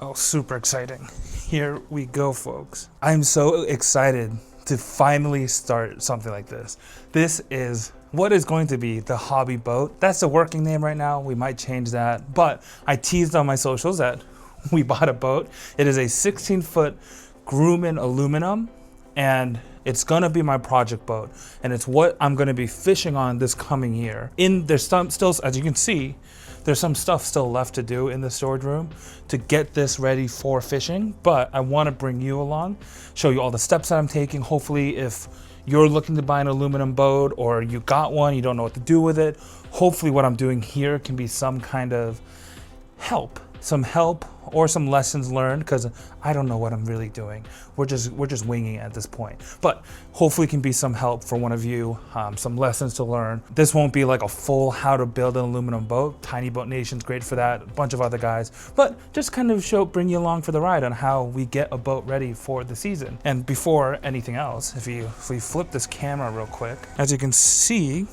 Oh, super exciting. Here we go, folks. I'm so excited to finally start something like this. This is what is going to be the hobby boat. That's the working name right now. We might change that, but I teased on my socials that we bought a boat. It is a 16-foot Grumman aluminum, and it's gonna be my project boat, and it's what I'm gonna be fishing on this coming year. There's some still, as you can see, there's some stuff still left to do in the storage room to get this ready for fishing, but I want to bring you along, show you all the steps that I'm taking. Hopefully, if you're looking to buy an aluminum boat or you got one, you don't know what to do with it, hopefully what I'm doing here can be some kind of help or some lessons learned, because I don't know what I'm really doing. We're just winging it at this point, but hopefully it can be some help for one of you, some lessons to learn. This won't be like a full how to build an aluminum boat. Tiny Boat Nation's great for that, a bunch of other guys, but just kind of bring you along for the ride on how we get a boat ready for the season. And before anything else, if we flip this camera real quick, as you can see,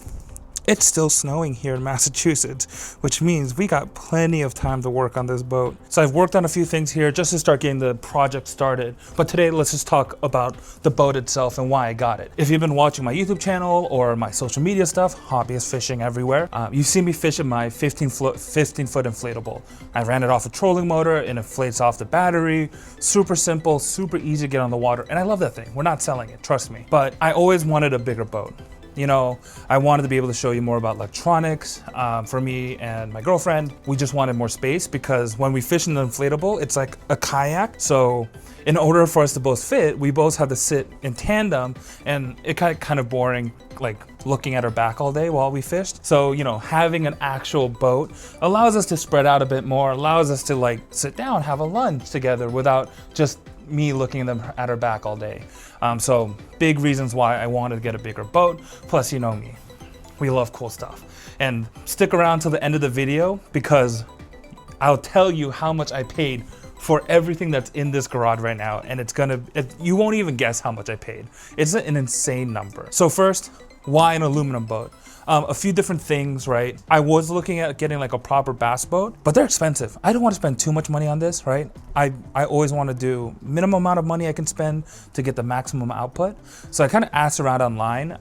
it's still snowing here in Massachusetts, which means we got plenty of time to work on this boat. So I've worked on a few things here just to start getting the project started. But today, let's just talk about the boat itself and why I got it. If you've been watching my YouTube channel or my social media stuff, Hobbyist fishing everywhere, you've seen me fishing my 15-foot inflatable. I ran it off a trolling motor, it inflates off the battery. Super simple, super easy to get on the water. And I love that thing. We're not selling it, trust me. But I always wanted a bigger boat. You know, I wanted to be able to show you more about electronics. For me and my girlfriend, we just wanted more space, because when we fish in the inflatable, it's like a kayak. So in order for us to both fit, we both have to sit in tandem, and it got kind of boring, like looking at our back all day while we fished. So, you know, having an actual boat allows us to spread out a bit more, allows us to like sit down, have a lunch together without just me looking at them at her back all day. So big reasons why I wanted to get a bigger boat. Plus, you know me, we love cool stuff. And stick around till the end of the video, because I'll tell you how much I paid for everything that's in this garage right now. And you won't even guess how much I paid. It's an insane number. So first, why an aluminum boat? A few different things, right? I was looking at getting like a proper bass boat, but they're expensive. I don't want to spend too much money on this, right? I always want to do minimum amount of money I can spend to get the maximum output. So I kind of asked around online,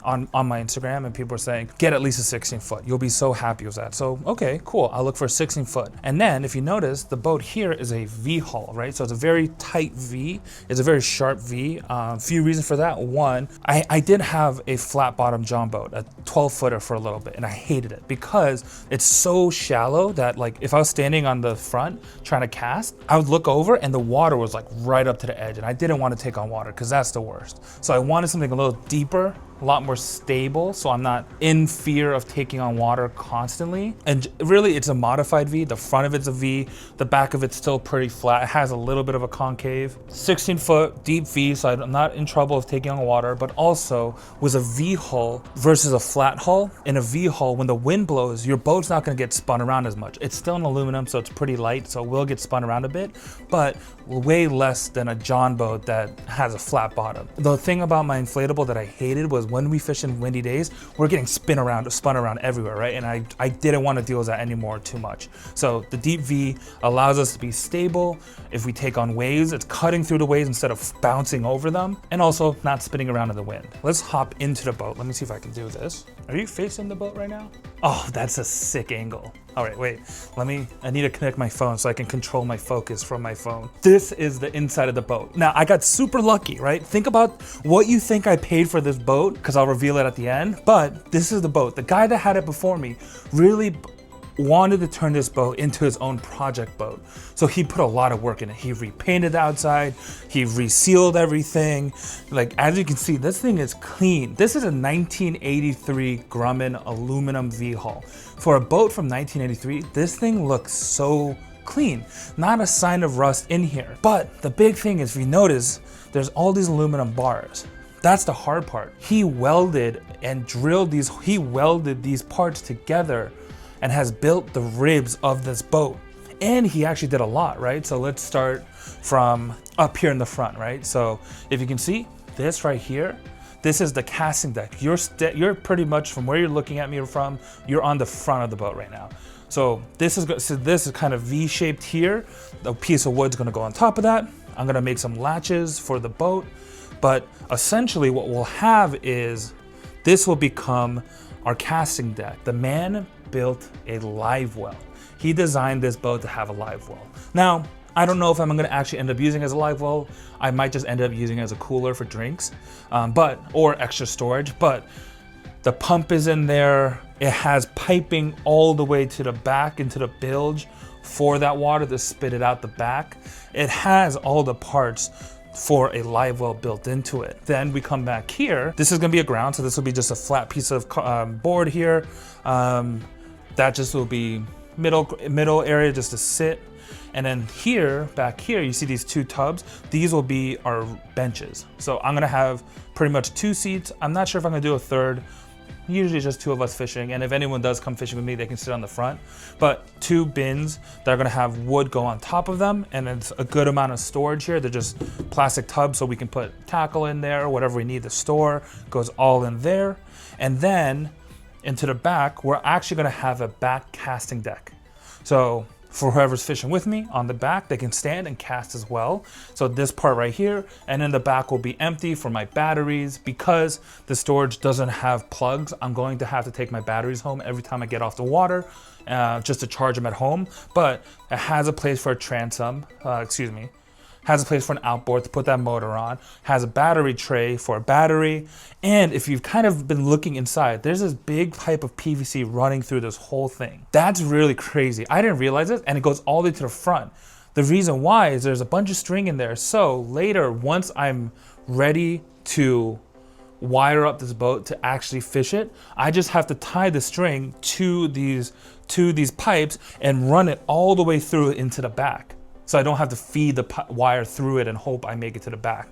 on my Instagram, and people were saying, get at least a 16-foot. You'll be so happy with that. So, okay, cool. I'll look for a 16-foot. And then if you notice, the boat here is a V hull, right? So it's a very tight V. It's a very sharp V. Few reasons for that. One, I did have a flat bottom John boat, a 12-footer for a little bit, and I hated it because it's so shallow that, like, if I was standing on the front trying to cast, I would look over and the water was like right up to the edge, and I didn't want to take on water because that's the worst. So I wanted something a little deeper, a lot more stable, so I'm not in fear of taking on water constantly. And really, it's a modified V. The front of it's a V, the back of it's still pretty flat. It has a little bit of a concave. 16-foot deep V, so I'm not in trouble of taking on water, but also was a V hull versus a flat hull. In a V hull, when the wind blows, your boat's not gonna get spun around as much. It's still an aluminum, so it's pretty light, so it will get spun around a bit, but way less than a John boat that has a flat bottom. The thing about my inflatable that I hated was when we fish in windy days, we're getting spun around everywhere, right? And I didn't want to deal with that anymore too much. So the deep V allows us to be stable. If we take on waves, it's cutting through the waves instead of bouncing over them, and also not spinning around in the wind. Let's hop into the boat. Let me see if I can do this. Are you facing the boat right now? Oh, that's a sick angle. All right, wait, I need to connect my phone so I can control my focus from my phone. This is the inside of the boat. Now, I got super lucky, right? Think about what you think I paid for this boat, because I'll reveal it at the end, but this is the boat. The guy that had it before me really wanted to turn this boat into his own project boat. So he put a lot of work in it. He repainted the outside, he resealed everything. Like, as you can see, this thing is clean. This is a 1983 Grumman aluminum V hull. For a boat from 1983, this thing looks so clean. Not a sign of rust in here. But the big thing is, if you notice, there's all these aluminum bars. That's the hard part. He welded these parts together and has built the ribs of this boat. And he actually did a lot, right? So let's start from up here in the front, right? So if you can see this right here, this is the casting deck. You're pretty much, from where you're looking at me from, you're on the front of the boat right now. So this is kind of V-shaped here. A piece of wood's gonna go on top of that. I'm gonna make some latches for the boat, but essentially what we'll have is this will become our casting deck. The man built a live well. He designed this boat to have a live well. Now, I don't know if I'm gonna actually end up using it as a live well. I might just end up using it as a cooler for drinks, or extra storage, but the pump is in there. It has piping all the way to the back into the bilge for that water to spit it out the back. It has all the parts for a live well built into it. Then we come back here. This is gonna be a ground, so this will be just a flat piece of board here. That just will be middle area just to sit. And then here, back here, you see these two tubs. These will be our benches. So I'm gonna have pretty much 2 seats. I'm not sure if I'm gonna do a third. Usually just 2 of us fishing, and if anyone does come fishing with me, they can sit on the front. But 2 bins that are gonna have wood go on top of them, and it's a good amount of storage here. They're just plastic tubs, so we can put tackle in there, whatever we need to store, goes all in there. And then into the back, we're actually gonna have a back casting deck. So for whoever's fishing with me on the back, they can stand and cast as well. So this part right here, and then the back will be empty for my batteries. Because the storage doesn't have plugs, I'm going to have to take my batteries home every time I get off the water, just to charge them at home. But it has a place for a transom, has a place for an outboard to put that motor on, has a battery tray for a battery. And if you've kind of been looking inside, there's this big pipe of PVC running through this whole thing. That's really crazy. I didn't realize it, and it goes all the way to the front. The reason why is there's a bunch of string in there. So later, once I'm ready to wire up this boat to actually fish it, I just have to tie the string to these pipes and run it all the way through into the back. So I don't have to feed the wire through it and hope I make it to the back.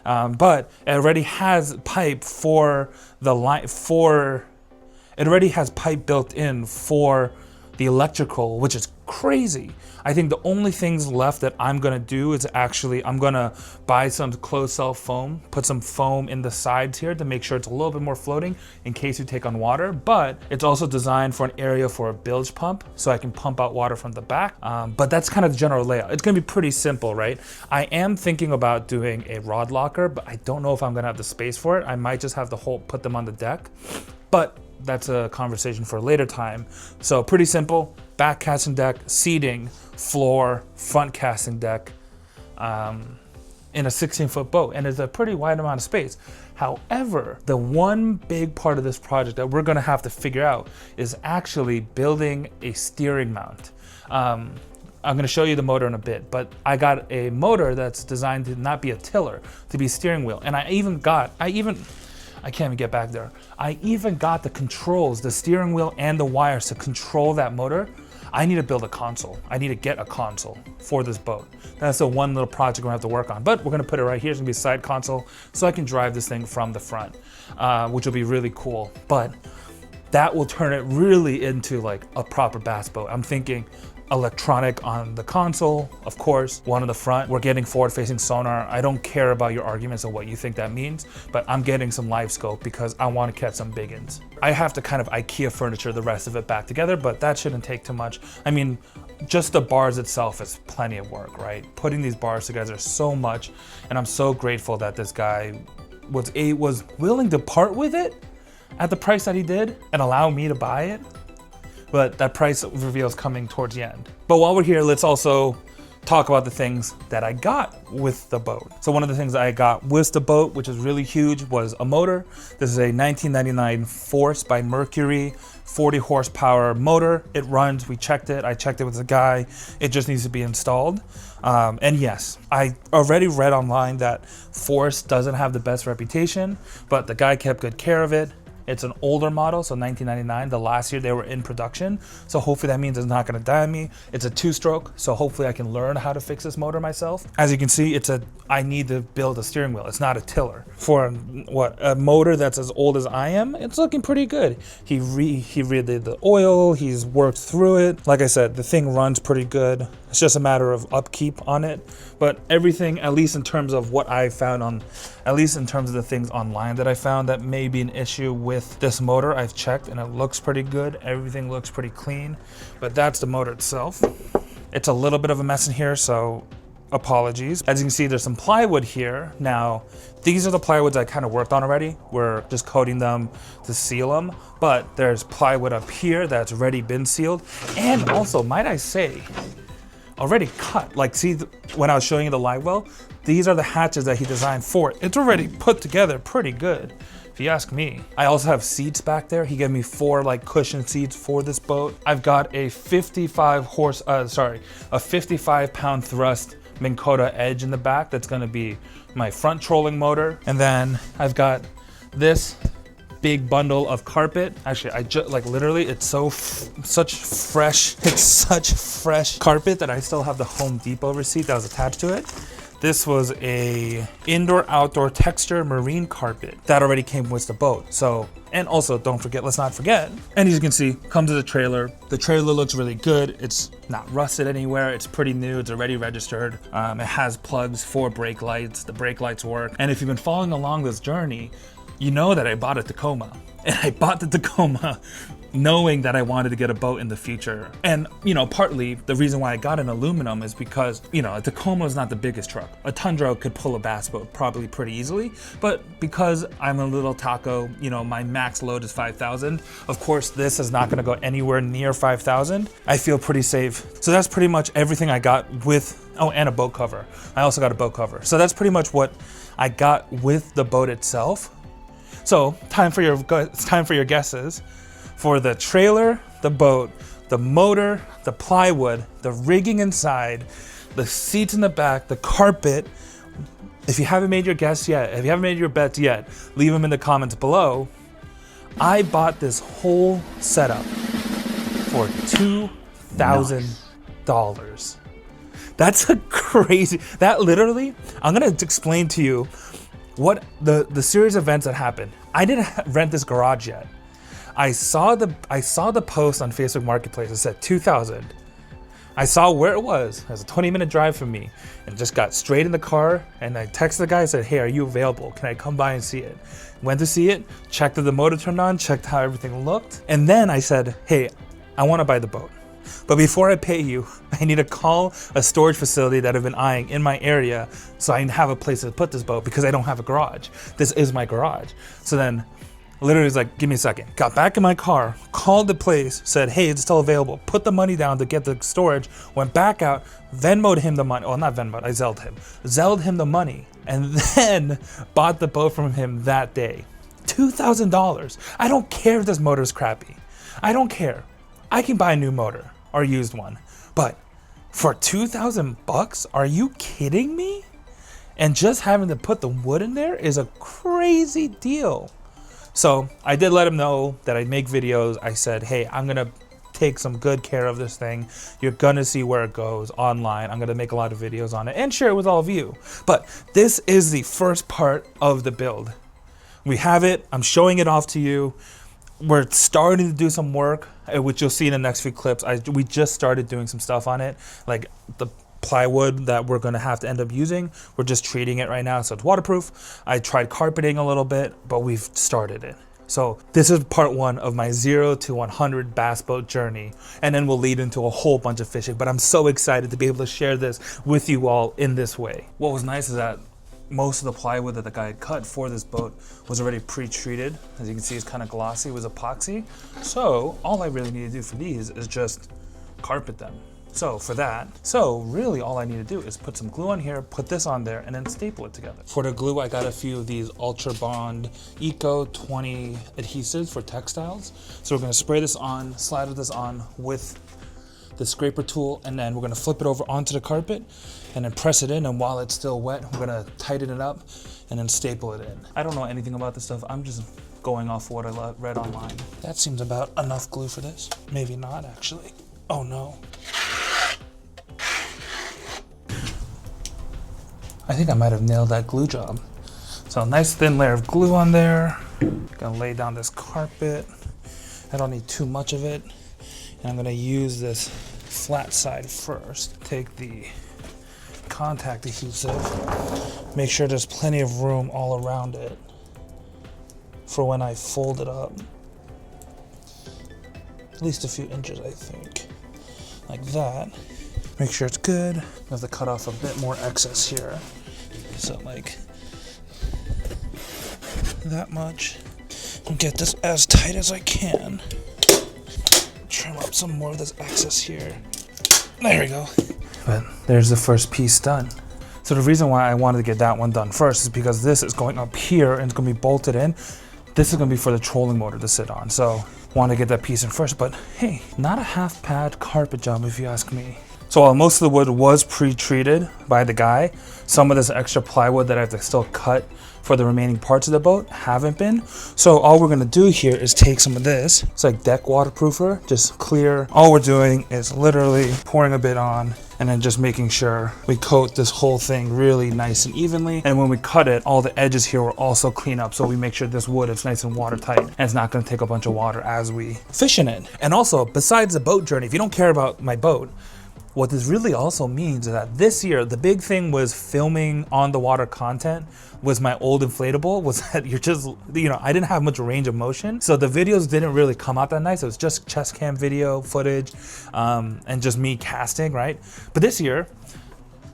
But it already has pipe for the line, it already has pipe built in for the electrical, which is crazy. I think the only things left that I'm gonna do is actually, I'm gonna buy some closed cell foam, put some foam in the sides here to make sure it's a little bit more floating in case you take on water, but it's also designed for an area for a bilge pump so I can pump out water from the back. But that's kind of the general layout. It's gonna be pretty simple, right? I am thinking about doing a rod locker, but I don't know if I'm gonna have the space for it. I might just have to put them on the deck, but that's a conversation for a later time. So pretty simple, back casting deck, seating, floor, front casting deck, in a 16-foot boat, and it's a pretty wide amount of space. However, the one big part of this project that we're gonna have to figure out is actually building a steering mount. I'm gonna show you the motor in a bit, but I got a motor that's designed to not be a tiller, to be a steering wheel. And I can't even get back there. I even got the controls, the steering wheel and the wires to control that motor. I need to build a console. I need to get a console for this boat. That's the one little project we're gonna have to work on, but we're gonna put it right here. It's gonna be a side console so I can drive this thing from the front, which will be really cool. But that will turn it really into like a proper bass boat. I'm thinking electronic on the console, of course, one on the front. We're getting forward-facing sonar. I don't care about your arguments of what you think that means, but I'm getting some live scope because I want to catch some big ones. I have to kind of IKEA furniture the rest of it back together, but that shouldn't take too much. I mean, just the bars itself is plenty of work, right? Putting these bars together is so much, and I'm so grateful that this guy was willing to part with it at the price that he did and allow me to buy it. But that price reveal is coming towards the end. But while we're here, let's also talk about the things that I got with the boat. So one of the things I got with the boat, which is really huge, was a motor. This is a 1999 Force by Mercury, 40 horsepower motor. It runs, we checked it. I checked it with the guy. It just needs to be installed. And yes, I already read online that Force doesn't have the best reputation, but the guy kept good care of it. It's an older model, so 1999, the last year they were in production. So hopefully that means it's not gonna die on me. It's a 2-stroke, so hopefully I can learn how to fix this motor myself. As you can see, I need to build a steering wheel. It's not a tiller. For a motor that's as old as I am, it's looking pretty good. He redid the oil, he's worked through it. Like I said, the thing runs pretty good. It's just a matter of upkeep on it. But everything, at least in terms of what I found on, at least in terms of the things online that I found that may be an issue with this motor, I've checked and it looks pretty good. Everything looks pretty clean, but that's the motor itself. It's a little bit of a mess in here, so apologies. As you can see, there's some plywood here. Now, these are the plywoods I kind of worked on already. We're just coating them to seal them, but there's plywood up here that's already been sealed. And also, might I say, already cut. Like, see, when I was showing you the live well, these are the hatches that he designed for it. It's already put together pretty good, if you ask me. I also have seats back there. He gave me 4 like cushion seats for this boat. I've got a 55 pound thrust Minn Kota edge in the back. That's gonna be my front trolling motor. And then I've got this big bundle of carpet. Actually, I just like literally, it's such fresh carpet that I still have the Home Depot receipt that was attached to it. This was a indoor-outdoor texture marine carpet that already came with the boat. So, and also let's not forget, and as you can see, comes with a trailer. The trailer looks really good. It's not rusted anywhere. It's pretty new. It's already registered. It has plugs for brake lights. The brake lights work. And if you've been following along this journey, you know that I bought a Tacoma. And I bought the Tacoma knowing that I wanted to get a boat in the future. And, you know, partly the reason why I got an aluminum is because, you know, a Tacoma is not the biggest truck. A Tundra could pull a bass boat probably pretty easily, but because I'm a little taco, you know, my max load is 5,000. Of course, this is not gonna go anywhere near 5,000. I feel pretty safe. So that's pretty much everything I got with, oh, and a boat cover. I also got a boat cover. So that's pretty much what I got with the boat itself. So time for your guesses. For the trailer, the boat, the motor, the plywood, the rigging inside, the seats in the back, the carpet. If you haven't made your guess yet, if you haven't made your bets yet, leave them in the comments below. I bought this whole setup for $2,000. That's a crazy, that literally, I'm gonna explain to you what the series of events that happened. I didn't rent this garage yet. I saw the post on Facebook Marketplace. It said 2,000. I saw where it was. It was a 20-minute drive from me, and just got straight in the car. And I texted the guy. and said, "Hey, are you available? Can I come by and see it?" Went to see it. Checked if the motor turned on. Checked how everything looked. And then I said, "Hey, I want to buy the boat. But before I pay you, I need to call a storage facility that I've been eyeing in my area so I have a place to put this boat because I don't have a garage. This is my garage." So then literally was like, "Give me a second." Got back in my car, called the place, said, "Hey, it's still available." Put the money down to get the storage, went back out, Venmo'd him the money. Well, not Venmo'd, I Zelled him. Zelled him the money, and then bought the boat from him that day. $2,000. I don't care if this motor's crappy. I don't care. I can buy a new motor or used one. But for $2,000, are you kidding me? And just having to put the wood in there is a crazy deal. So I did let him know that I'd make videos. I said, "Hey, I'm gonna take some good care of this thing. You're gonna see where it goes online. I'm gonna make a lot of videos on it and share it with all of you." But this is the first part of the build. We have it. I'm showing it off to you. We're starting to do some work, which you'll see in the next few clips. We just started doing some stuff on it, like the plywood that we're gonna have to end up using. We're just treating it right now so it's waterproof. I tried carpeting a little bit, but we've started it. So this is part 1 of my 0 to 100 bass boat journey, and then we'll lead into a whole bunch of fishing. But I'm so excited to be able to share this with you all in this way. What was nice is that most of the plywood that the guy had cut for this boat was already pre-treated. As you can see, it's kind of glossy, it was epoxy. So all I really need to do for these is just carpet them. So really all I need to do is put some glue on here, put this on there, and then staple it together. For the glue, I got a few of these Ultra Bond Eco 20 adhesives for textiles. So we're gonna spray this on, slide this on with the scraper tool, and then we're gonna flip it over onto the carpet and then press it in, and while it's still wet, we're gonna tighten it up and then staple it in. I don't know anything about this stuff. I'm just going off what I read online. That seems about enough glue for this. Maybe not, actually. Oh no. I think I might have nailed that glue job. So a nice thin layer of glue on there. Gonna lay down this carpet. I don't need too much of it. And I'm gonna use this flat side first. Take the contact adhesive, make sure there's plenty of room all around it for when I fold it up. At least a few inches, I think. Like that. Make sure it's good. I have to cut off a bit more excess here. So like that much. And get this as tight as I can. Trim up some more of this excess here. There we go. But there's the first piece done. So the reason why I wanted to get that one done first is because this is going up here and it's going to be bolted in. This is going to be for the trolling motor to sit on. So want to get that piece in first, but hey, not a half pad carpet job if you ask me. So while most of the wood was pre-treated by the guy, some of this extra plywood that I have to still cut for the remaining parts of the boat haven't been. So all we're gonna do here is take some of this. It's like deck waterproofer, just clear. All we're doing is literally pouring a bit on and then just making sure we coat this whole thing really nice and evenly. And when we cut it, all the edges here will also clean up. So we make sure this wood is nice and watertight and it's not gonna take a bunch of water as we fish in it. And also, besides the boat journey, if you don't care about my boat, what this really also means is that this year, the big thing was filming on the water content was my old inflatable, was that you're just, I didn't have much range of motion. So the videos didn't really come out that nice. It was just chest cam video footage and just me casting, right? But this year,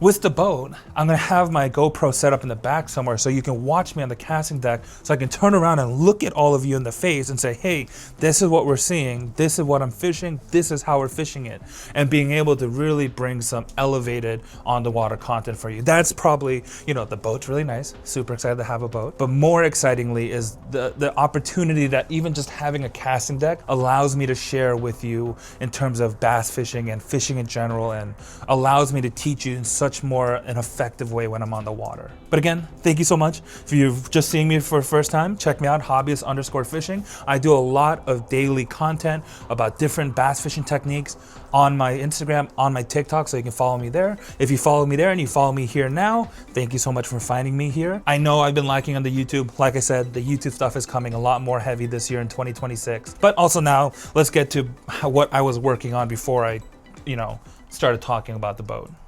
with the boat, I'm gonna have my GoPro set up in the back somewhere so you can watch me on the casting deck, so I can turn around and look at all of you in the face and say, hey, this is what we're seeing, this is what I'm fishing, this is how we're fishing it, and being able to really bring some elevated on the water content for you. That's probably, the boat's really nice, super excited to have a boat, but more excitingly is the opportunity that even just having a casting deck allows me to share with you in terms of bass fishing and fishing in general, and allows me to teach you in such more an effective way when I'm on the water. But again, thank you so much. If you've just seen me for the first time, check me out, hobbyist_fishing. I do a lot of daily content about different bass fishing techniques on my Instagram, on my TikTok, so you can follow me there. If you follow me there and you follow me here now, thank you so much for finding me here. I know I've been lacking on the YouTube. Like I said, the YouTube stuff is coming a lot more heavy this year in 2026. But also now, let's get to what I was working on before I, started talking about the boat.